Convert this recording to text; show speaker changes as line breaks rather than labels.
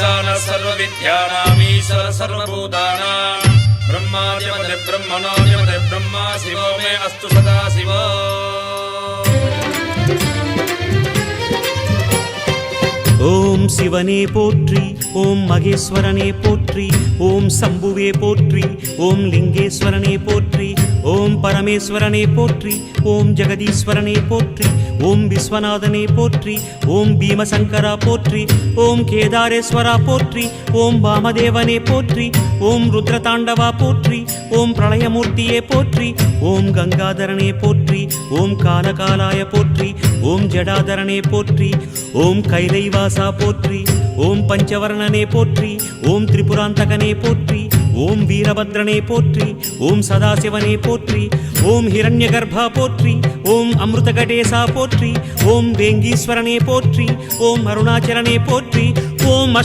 ईशान सर्वविद्यानामीश्वर सर्वभूतानां ब्रह्मादिपदे ब्रह्मणोऽधिपदे ब्रह्मा शिवो मे अस्तु सदा शिवो।
ஓம் சிவனே போற்றி, ஓம் மகேஸ்வரனே போற்றி, ஓம் சம்புவே போற்றி, ஓம் லிங்கேஸ்வரனே போற்றி, ஓம் பரமேஸ்வரனே போற்றி, ஓம் ஜெகதீஸ்வரனே போற்றி, ஓம் விஸ்வநாதனே போற்றி, ஓம் பீமசங்கரா போற்றி, ஓம் கேதாரேஸ்வரா போற்றி, ஓம் வாமதேவனே போற்றி, ஓம் ருத்ரதாண்டவா போற்றி, ஓம் பிரளயமூர்த்தியே போற்றி, ஓம் கங்காதரனே போற்றி, ஓம் காலகாலாய போற்றி, ஓம் ஜடாதரனே போற்றி, ஓம் கைலைவாசா போற்றி, ஓம் பஞ்சவர்ணனே போற்றி, ஓம் திரிபுராந்தகனே போற்றி, ஓம் வீரபத்ரனே போற்றி, ஓம் சதாசிவனே போற்றி, ஓம் ஹிரண்யகர்பா போற்றி, ஓம் அமிர்தகடேசா போற்றி, ஓம் வேங்கீஸ்வரனே போற்றி, ஓம் அருணாச்சலனே போற்றி, ஓம்